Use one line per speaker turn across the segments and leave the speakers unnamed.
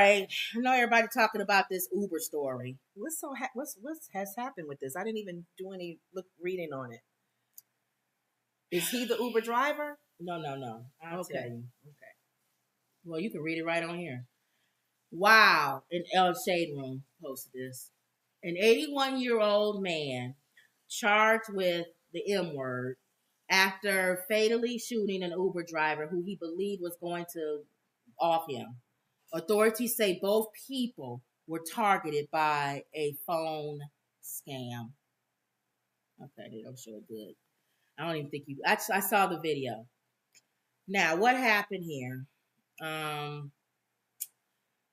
right. I know everybody talking about this Uber story.
What's has happened with this? I didn't even do any reading on it. Is he the Uber driver?
No. I'll tell you.
Okay.
Well, you can read it right on here. Wow. An El Shade Room posted this. An 81-year-old man charged with the M word after fatally shooting an Uber driver who he believed was going to off him. Authorities say both people were targeted by a phone scam. Okay, they don't show it good. I don't even think you. I saw the video. Now, what happened here?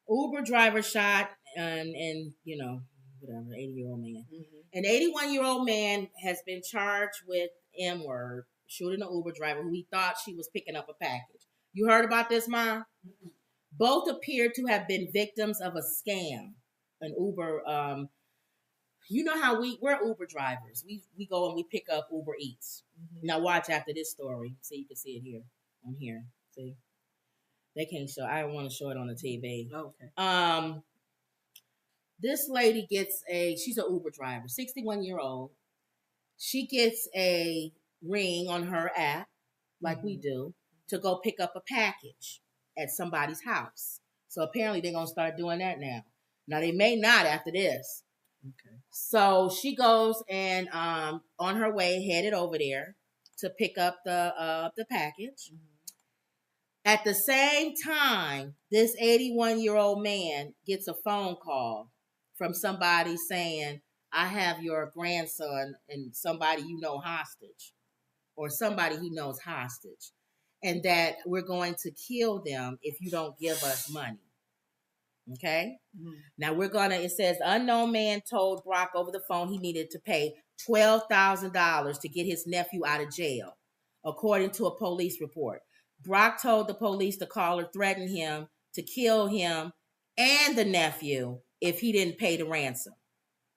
Uber driver shot and you know, whatever, 80-year-old man. Mm-hmm. An 81-year-old man has been charged with M word, shooting an Uber driver who he thought she was picking up a package. You heard about this, Ma? Mm-hmm. Both appear to have been victims of a scam. An Uber, you know how we're Uber drivers. We go and we pick up Uber Eats. Mm-hmm. Now watch after this story, so you can see it here on here. See, they can't show. I don't want to show it on the TV. Okay. This lady gets she's an Uber driver, 61-year-old. She gets a ring on her app, like we do, to go pick up a package at somebody's house. So apparently they're going to start doing that now. Now they may not after this. Okay. So she goes and on her way headed over there to pick up the package. Mm-hmm. At the same time, this 81-year-old man gets a phone call from somebody saying, I have your grandson and somebody you know hostage, or somebody he knows hostage, and that we're going to kill them if you don't give us money. Okay? Mm-hmm. Now it says, unknown man told Brock over the phone he needed to pay $12,000 to get his nephew out of jail, according to a police report. Brock told the police the caller threatened him to kill him and the nephew if he didn't pay the ransom.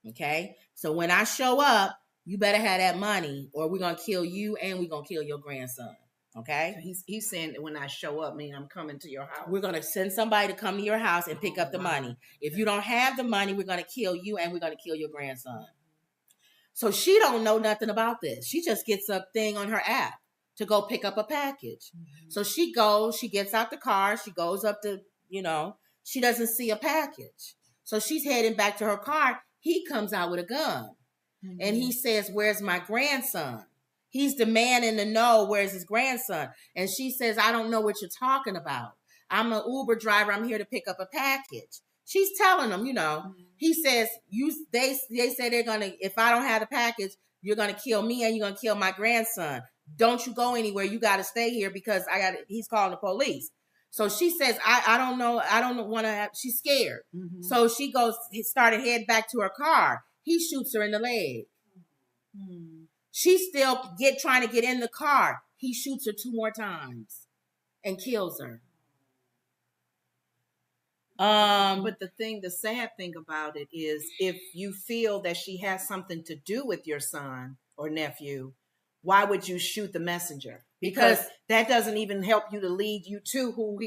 Okay? So when I show up, you better have that money or we're going to kill you and we're going to kill your grandson. Okay?
So he's saying that when I show up, meaning I'm coming to your house.
We're going to send somebody to come to your house and pick up the money. If you don't have the money, we're going to kill you and we're going to kill your grandson. So she don't know nothing about this. She just gets a thing on her app to go pick up a package. Mm-hmm. So she gets out the car, she goes up to, she doesn't see a package. So she's heading back to her car. He comes out with a gun. Mm-hmm. And he says, where's my grandson? He's the man in the know, where's his grandson? And she says, I don't know what you're talking about. I'm an Uber driver. I'm here to pick up a package. She's telling him, mm-hmm. He says, they say they're going to, if I don't have the package, you're going to kill me and you're going to kill my grandson. Don't you go anywhere. You got to stay here because he's calling the police. So she says, I don't know. I don't want to she's scared. Mm-hmm. So she started heading back to her car. He shoots her in the leg. Mm-hmm. She's still trying to get in the car. He shoots her 2 more times and kills her.
But the sad thing about it is if you feel that she has something to do with your son or nephew, why would you shoot the messenger? Because that doesn't even help you to lead you to who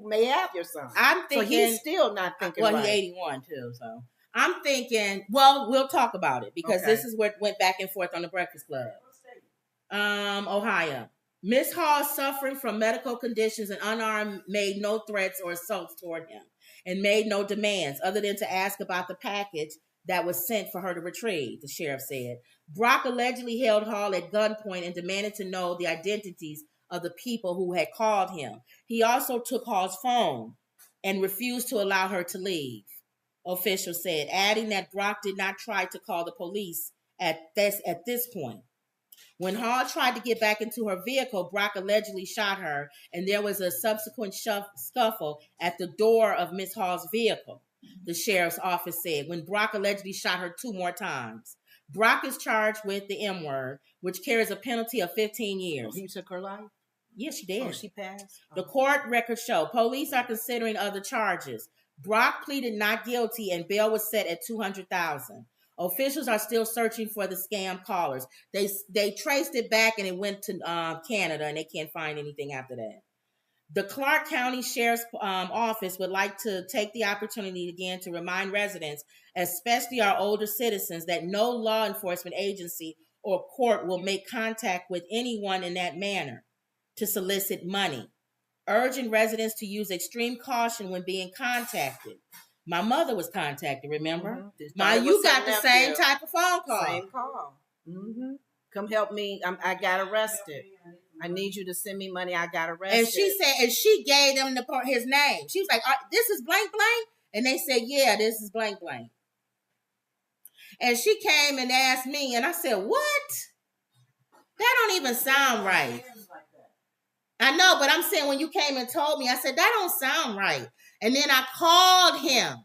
may have your son.
I'm thinking,
so he's still not thinking.
Well,
right.
He's 81 too, so I'm thinking. Well, we'll talk about it because this is what went back and forth on the Breakfast Club. Ohio. Miss Hall, suffering from medical conditions and unarmed, made no threats or assaults toward him and made no demands other than to ask about the package that was sent for her to retrieve, the sheriff said. Brock allegedly held Hall at gunpoint and demanded to know the identities of the people who had called him. He also took Hall's phone and refused to allow her to leave, officials said, adding that Brock did not try to call the police at this point. When Hall tried to get back into her vehicle, Brock allegedly shot her, and there was a subsequent scuffle at the door of Miss Hall's vehicle, the sheriff's office said, when Brock allegedly shot her 2 more times. Brock is charged with the M word, which carries a penalty of 15 years.
He took her life?
Yes, she did.
Oh, she passed?
The court records show police are considering other charges. Brock pleaded not guilty, and bail was set at $200,000. Officials are still searching for the scam callers. They traced it back, and it went to Canada, and they can't find anything after that. The Clark County Sheriff's Office would like to take the opportunity again to remind residents, especially our older citizens, that no law enforcement agency or court will make contact with anyone in that manner to solicit money, urging residents to use extreme caution when being contacted. My mother was contacted, remember? Mm-hmm. You got the same type of phone call.
Same call. Mm-hmm. Come help me. I got arrested. I need you to send me money. I got arrested.
And she said, and she gave them his name. She was like, this is blank blank? And they said, yeah, this is blank blank. And she came and asked me, and I said, what? That don't even sound right. I know, but I'm saying when you came and told me, I said, that don't sound right. And then I called him,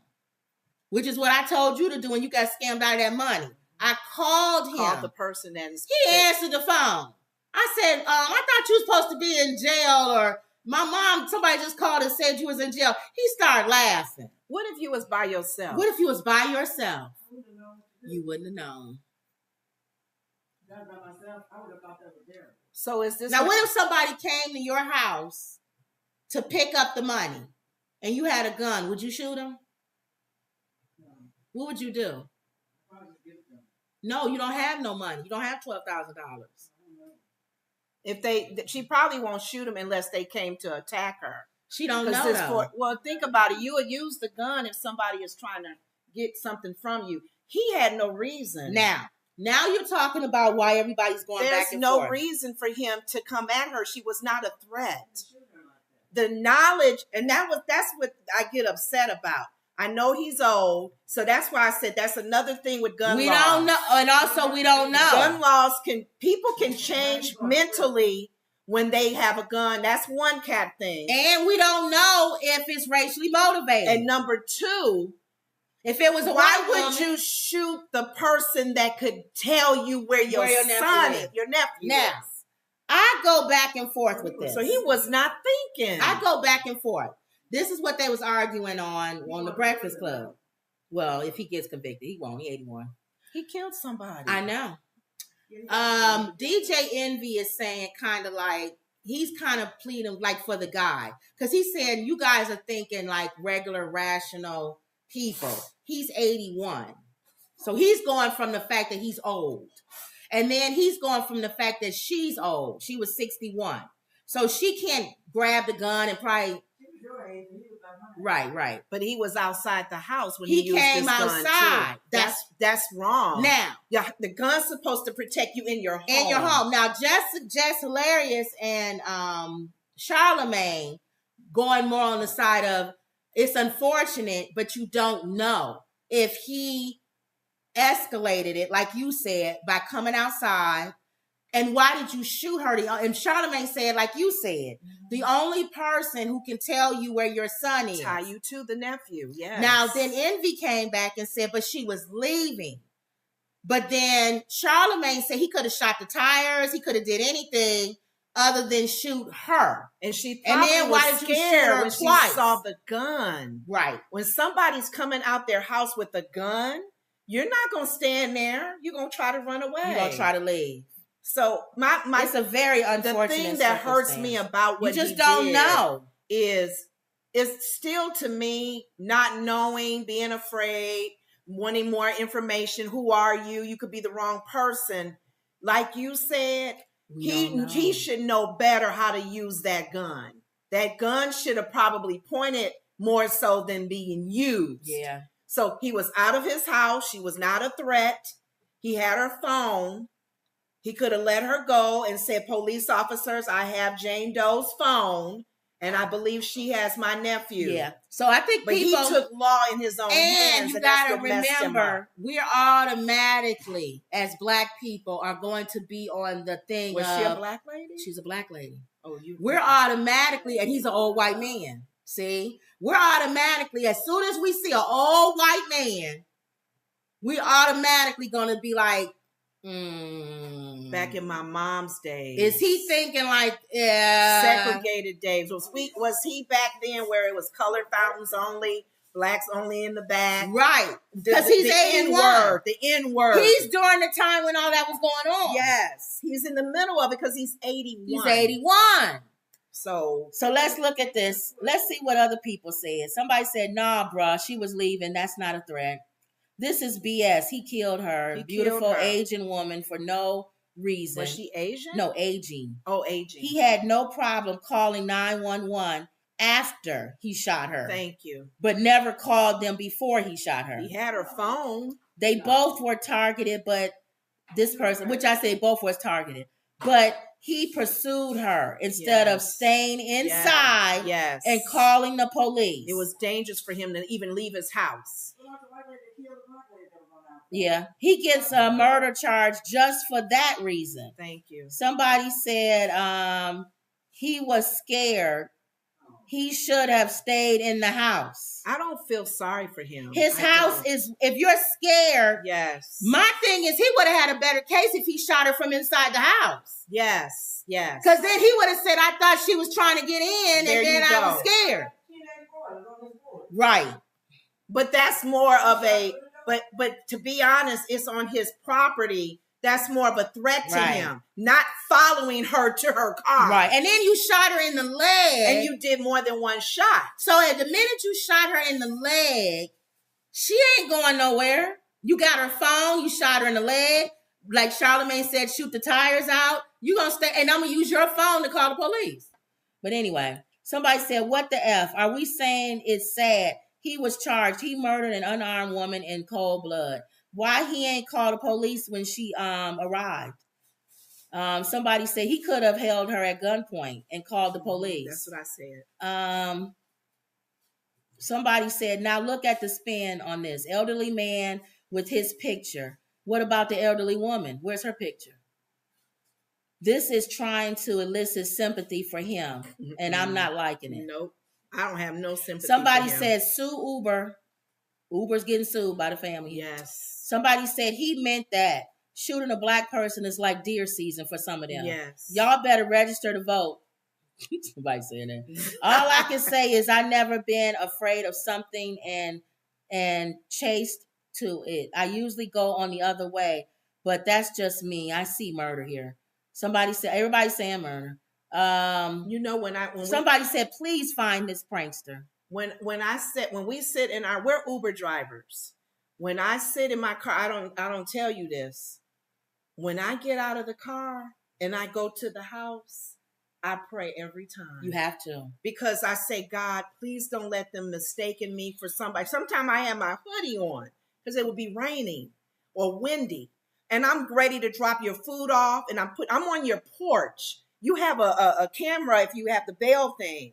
which is what I told you to do when you got scammed out of that money. I called him.
Called the person that is.
He answered the phone. I said, I thought you were supposed to be in jail, or my mom, somebody just called and said you was in jail. He started laughing.
What if you was by yourself?
What if you was by yourself? You wouldn't have known.
Not by myself, I would have thought that was there.
So is this
now? What if somebody came to your house to pick up the money, and you had a gun? Would you shoot him? No. What would you do?
Probably just give it to them.
No, you don't have no money. You don't have $12,000.
If she probably won't shoot him unless they came to attack her.
She don't know.
Well, think about it. You would use the gun if somebody is trying to get something from you. He had no reason.
Now you're talking about why everybody's going back and forth.
There's no reason for him to come at her. She was not a threat. The knowledge, and that's what I get upset about. I know he's old, so that's why I said that's another thing with gun laws.
We don't know, and also we don't know.
Gun laws people can change mentally when they have a gun. That's one cat thing.
And we don't know if it's racially motivated.
And number two,
if it was a
why would you shoot the person that could tell you where your son is, your nephew
now,
is?
I go back and forth with this.
So he was not thinking.
I go back and forth. This is what they was arguing on the Breakfast Club. Well, if he gets convicted, he won't. He 81.
He killed somebody.
I know. DJ Envy is saying kind of like, he's kind of pleading like for the guy. Because he said, you guys are thinking like regular, rational people. He's 81. So he's going from the fact that he's old. And then he's going from the fact that she's old. She was 61. So she can't grab the gun and probably... Right.
But he was outside the house when he used
came
this gun
outside.
Too. That's wrong.
Now,
the gun's supposed to protect you in your home.
In your home. Now, Jess Hilarious and Charlemagne going more on the side of it's unfortunate, but you don't know if he escalated it, like you said, by coming outside. And why did you shoot her? And Charlemagne said, like you said, the only person who can tell you where your son is.
Tie you to the nephew, yes.
Now, then Envy came back and said, but she was leaving. But then Charlemagne said he could have shot the tires. He could have did anything other than shoot her.
And she probably was scared when she saw the gun.
Right.
When somebody's coming out their house with a gun, you're not going to stand there. You're going to try to run away.
You're going to try to leave.
So
it's a very unfortunate.
The thing that hurts me about what
you just don't know
is still to me not knowing, being afraid, wanting more information. Who are you? You could be the wrong person. Like you said, he should know better how to use that gun. That gun should have probably pointed more so than being used.
Yeah.
So he was out of his house. She was not a threat. He had her phone. He could have let her go and said, police officers, I have Jane Doe's phone, and I believe she has my nephew.
Yeah. So I think
he took law in his own hands.
And you got to remember, we're automatically, as Black people, are going to be on the thing.
Was she a Black lady?
She's a Black lady.
Oh,
we're automatically, and he's an old white man. See? We're automatically, as soon as we see an old white man, we're automatically going to be like,
back in my mom's days.
Is he thinking like
segregated days? Was he back then where it was colored fountains only, blacks only in the back?
Right. Because he's
the
81.
The N-word.
He's during the time when all that was going on.
Yes. He's in the middle of it because he's 81.
He's 81.
So
let's look at this. Let's see what other people said. Somebody said, nah, bruh, she was leaving. That's not a threat. This is BS. He killed her. Beautiful Asian woman for no reason.
Was she Asian?
No, aging.
Oh, aging.
He had no problem calling 911 after he shot her.
Thank you.
But never called them before he shot her.
He had her phone.
They both were targeted, but this person, which I say both was targeted, but he pursued her instead of staying inside and calling the police.
It was dangerous for him to even leave his house.
Yeah, he gets a murder charge just for that reason.
Thank you.
Somebody said he was scared. He should have stayed in the house.
I don't feel sorry for him.
His house is, if you're scared.
Yes.
My thing is, he would have had a better case if he shot her from inside the house.
Yes. Yes.
Because then he would have said, I thought she was trying to get in, and then I was scared. Right.
But that's more of a, but to be honest, it's on his property. That's more of a threat to him, not following her to her car.
Right. And then you shot her in the leg.
And you did more than one shot.
So at the minute you shot her in the leg, she ain't going nowhere. You got her phone, you shot her in the leg. Like Charlamagne said, shoot the tires out. You gonna stay, and I'm gonna use your phone to call the police. But anyway, somebody said, what the F? Are we saying it's sad? He was charged. He murdered an unarmed woman in cold blood. Why he ain't called the police when she arrived? Somebody said he could have held her at gunpoint and called the police.
That's what I said.
Somebody said, now look at the spin on this. Elderly man with his picture. What about the elderly woman? Where's her picture? This is trying to elicit sympathy for him, and I'm not liking it.
Nope. I don't have no sympathy
Somebody
for him.
said, sue Uber. Uber's getting sued by the family.
Yes.
Somebody said he meant that. Shooting a black person is like deer season for some of them.
Yes.
Y'all better register to vote. Somebody saying that. All I can say is I never been afraid of something and chased to it. I usually go on the other way, but that's just me. I see murder here. Somebody said, everybody's saying murder.
You know, when
somebody said, please find this prankster.
When we sit in we're Uber drivers. When I sit in my car, I don't tell you this. When I get out of the car and I go to the house, I pray every time.
You have to.
Because I say, God, please don't let them mistaken me for somebody. Sometimes I have my hoodie on because it will be raining or windy. And I'm ready to drop your food off and I'm on your porch. You have a camera if you have the bell thing.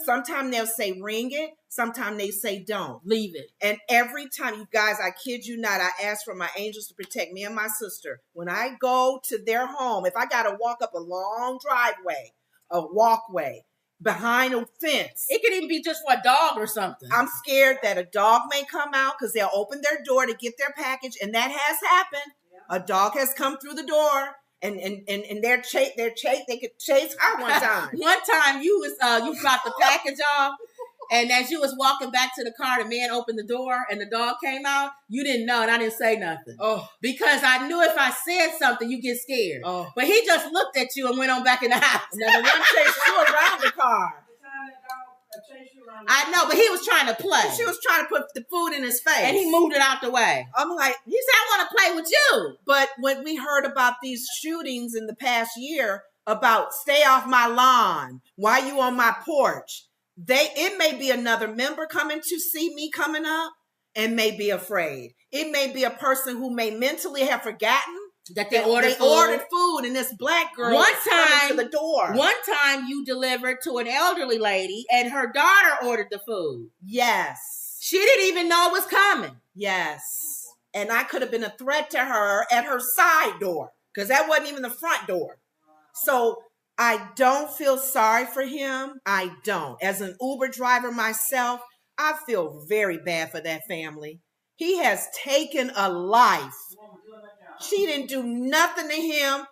Sometimes they'll say ring it. Sometimes they say don't.
Leave it.
And every time, you guys, I kid you not, I ask for my angels to protect me and my sister. When I go to their home, if I got to walk up a long driveway, a walkway, behind a fence.
It could even be just for a dog or something.
I'm scared that a dog may come out because they'll open their door to get their package. And that has happened. Yeah. A dog has come through the door. And they could chase her one time.
One time you dropped the package off, and as you was walking back to the car, the man opened the door and the dog came out. You didn't know, and I didn't say nothing. Oh, because I knew if I said something, you get scared. Oh, but he just looked at you and went on back in the house.
Now the one chased you around the car.
I know, but he was trying to play.
She was trying to put the food in his face.
And he moved it out the way.
I'm like,
he said, I want to play with you.
But when we heard about these shootings in the past year about stay off my lawn, why you on my porch? It may be another member coming to see me coming up and may be afraid. It may be a person who may mentally have forgotten
that they ordered
food, and this black girl coming to the door.
One time you delivered to an elderly lady and her daughter ordered the food.
Yes.
She didn't even know it was coming.
Yes. And I could have been a threat to her at her side door because that wasn't even the front door. So I don't feel sorry for him. I don't. As an Uber driver myself, I feel very bad for that family. He has taken a life. She didn't do nothing to him,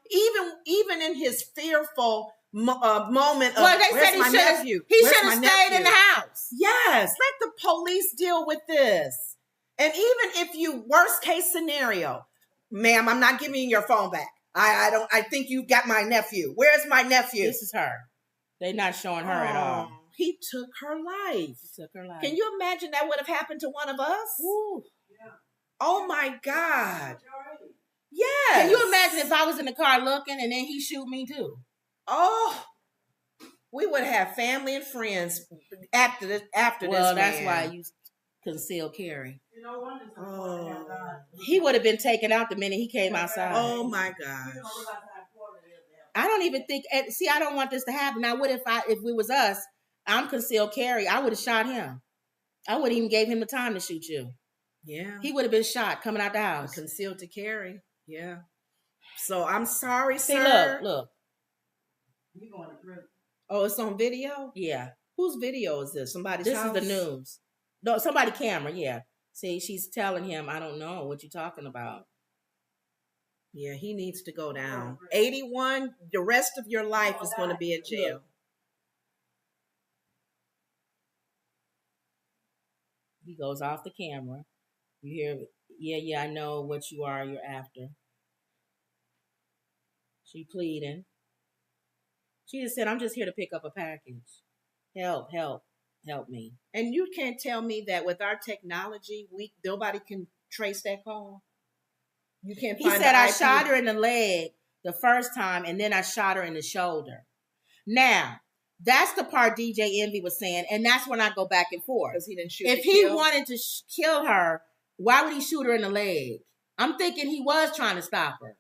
even in his fearful moment of, where's my nephew?
He should have stayed in the house.
Yes, let the police deal with this. And even if you, worst case scenario, ma'am, I'm not giving you your phone back. I think you got my nephew. Where's my nephew?
This is her. They're not showing her at all.
He took her life.
He took her life.
Can you imagine that would have happened to one of us?
Ooh.
Yeah.
Oh my God. Yes.
Can you imagine if I was in the car looking and then he shoot me too?
Oh, we would have family and friends after this.
Well, that's why you conceal carry.
You know, one is God.
He would have been taken out the minute he came outside.
Oh my gosh.
I don't even think. See, I don't want this to happen. Now, what if it was us? I'm concealed carry. I would have shot him. I wouldn't even gave him the time to shoot you.
Yeah.
He would have been shot coming out the house.
Concealed to carry. Yeah. So I'm sorry,
See,
sir.
look.
You going to prison?
Oh, it's on video?
Yeah.
Whose video is this? Somebody's
This
house?
is the news. No, somebody camera, yeah. See, she's telling him, I don't know what you're talking about.
Yeah, he needs to go down. 81, the rest of your life is going to be in jail.
He goes off the camera. You hear, yeah, I know what you are, you're after. She pleading. She just said, I'm just here to pick up a package. Help me.
And you can't tell me that with our technology, nobody can trace that call? You can't find
He said, I
IP?
shot her in the leg the first time, and then I shot her in the shoulder. Now, that's the part DJ Envy was saying, and that's when I go back and forth.
Because he didn't shoot
If he wanted to kill her, why would he shoot her in the leg? I'm thinking he was trying to stop her.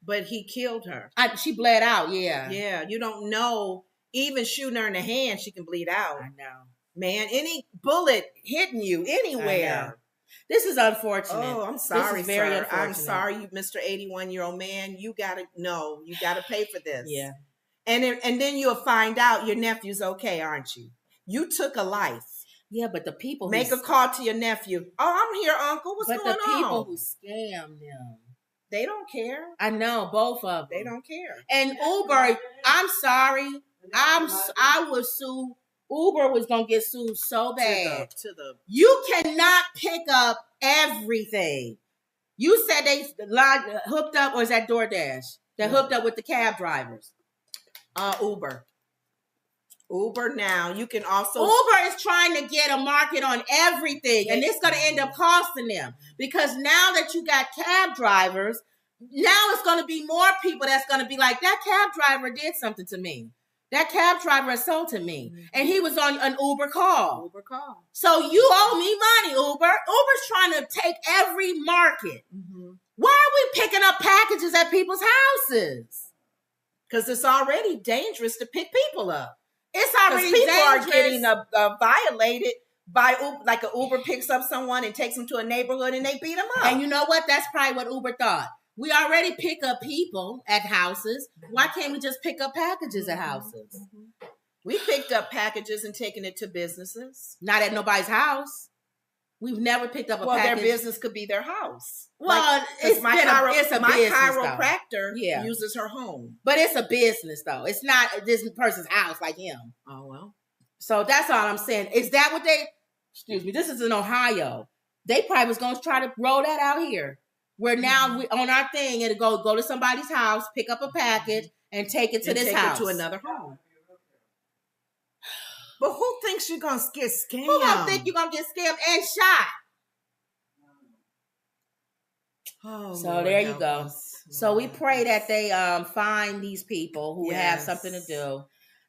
But he killed her.
She bled out, yeah.
Yeah, you don't know. Even shooting her in the hand, she can bleed out.
I know.
Man, any bullet hitting you anywhere.
This is unfortunate.
Oh, I'm sorry,
this is very
sir.
unfortunate.
I'm sorry, you Mr. 81-year-old man. You gotta know. You gotta pay for this.
Yeah.
And then you'll find out your nephew's okay, aren't you? You took a life.
Yeah, but the people
make a call to your nephew. Oh, I'm here, Uncle. What's going on?
But the people who scam them,
they don't care.
I know, both of them.
They don't care.
And Uber, I'm sorry. I would sue. Uber was gonna get sued so bad. You cannot pick up everything. You said they hooked up, or is that DoorDash? That hooked up with the cab drivers.
Uber now. You can also
Uber is trying to get a market on everything, and it's gonna end up costing them because now that you got cab drivers, now it's gonna be more people that's gonna be like, that cab driver did something to me. That cab driver assaulted me, and he was on an Uber call. So you owe me money, Uber. Uber's trying to take every market. Why are we picking up packages at people's houses?
Because it's already dangerous to pick people up.
It's already
people
dangerous.
are getting violated by Uber, like an Uber picks up someone and takes them to a neighborhood and they beat them up.
And you know what? That's probably what Uber thought. We already pick up people at houses. Why can't we just pick up packages at houses?
We picked up packages and taken it to businesses.
Not at nobody's house. We've never picked up a package.
Well, their business could be their house.
Well,
it's
my
chiropractor uses her home.
But it's a business, though. It's not this person's house like him.
Oh, well.
So that's all I'm saying. Is that what this is in Ohio. They probably was going to try to roll that out here. Where now we on our thing, it'll go to somebody's house, pick up a package, and take it to this house.
It to another home. But who thinks you're going to get scammed?
Who going to think you're going to get scammed and shot?
Oh,
so
Lord,
there you go.
Us.
So we pray that they find these people who have something to do.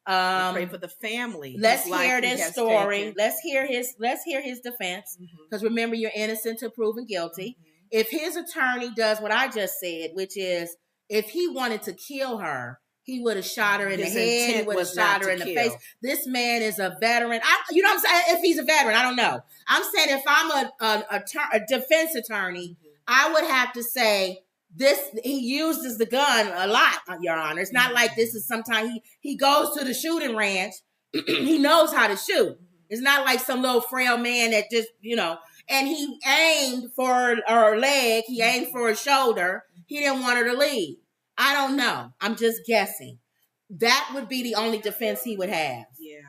Pray for the family.
Let's hear this story. Let's hear his defense. Because remember, you're innocent till proven guilty. If his attorney does what I just said, which is if he wanted to kill her, he would have shot her in the head. He would have shot her in the face. This man is a veteran. You know what I'm saying? If he's a veteran, I don't know. I'm saying if I'm a defense attorney, I would have to say this. He uses the gun a lot, Your Honor. It's not like this is sometimes he goes to the shooting range. He knows how to shoot. It's not like some little frail man that just, and he aimed for her leg. He aimed for her shoulder. He didn't want her to leave. I don't know. I'm just guessing. That would be the only defense he would have.
Yeah.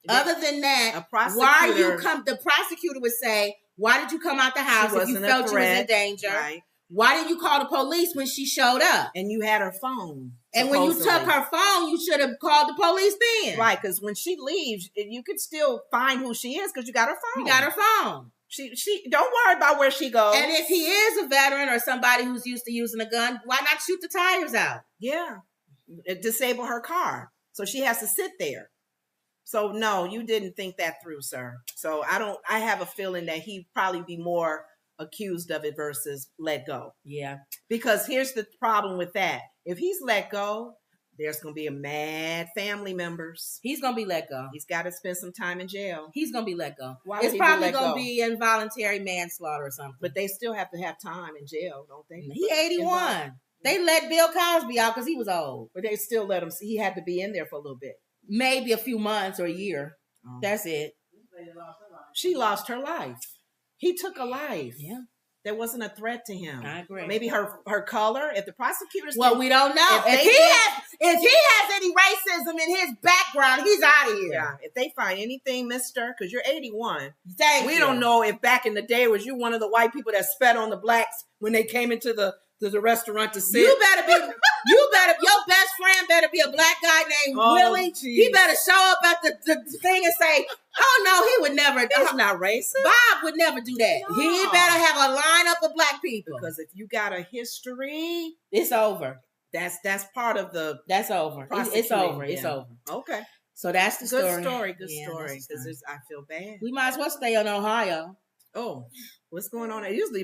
Other than that, why you come? The prosecutor would say, "Why did you come out the house if you felt you was in danger?
Right.
Why didn't you call the police when she showed up?
And you had her phone.
And when you took her phone, you should have called the police then.
Right, because when she leaves, you can still find who she is because you got her phone.
You got her phone.
She don't worry about where she goes.
And if he is a veteran or somebody who's used to using a gun, why not shoot the tires out?
Yeah. Disable her car. So she has to sit there. So no, you didn't think that through, sir. So I have a feeling that he'd probably be more accused of it versus let go.
Yeah.
Because here's the problem with that. If he's let go, there's going to be a mad family members.
He's going to be let go.
He's got to spend some time in jail.
He's going to be let go.
Why
it's probably going to be involuntary manslaughter or something.
But they still have to have time in jail, don't they?
He 81. They let Bill Cosby out because he was old.
But they still let him. He had to be in there for a little bit.
Maybe a few months or a year. Oh. That's it.
She lost her life. He took a life.
Yeah.
There wasn't a threat to him.
I agree.
Maybe her color. If the prosecutors,
we don't know. If he has any racism in his background, he's out of here.
Yeah. If they find anything, Mister, because you're 81.
We
don't know if back in the day was you one of the white people that spat on the blacks when they came into the restaurant to sit.
Your best friend better be a black guy named Willie. Geez. He better show up at the thing and say, oh no, he would never.
That's not racist.
Bob would never do that. No. He better have a lineup of black people.
Because if you got a history,
it's over.
That's part of the.
That's over. It's over.
Yeah.
It's over.
Okay.
So that's the story.
Good story. Because I feel bad.
We might as well stay on Ohio.
Oh, what's going on? Usually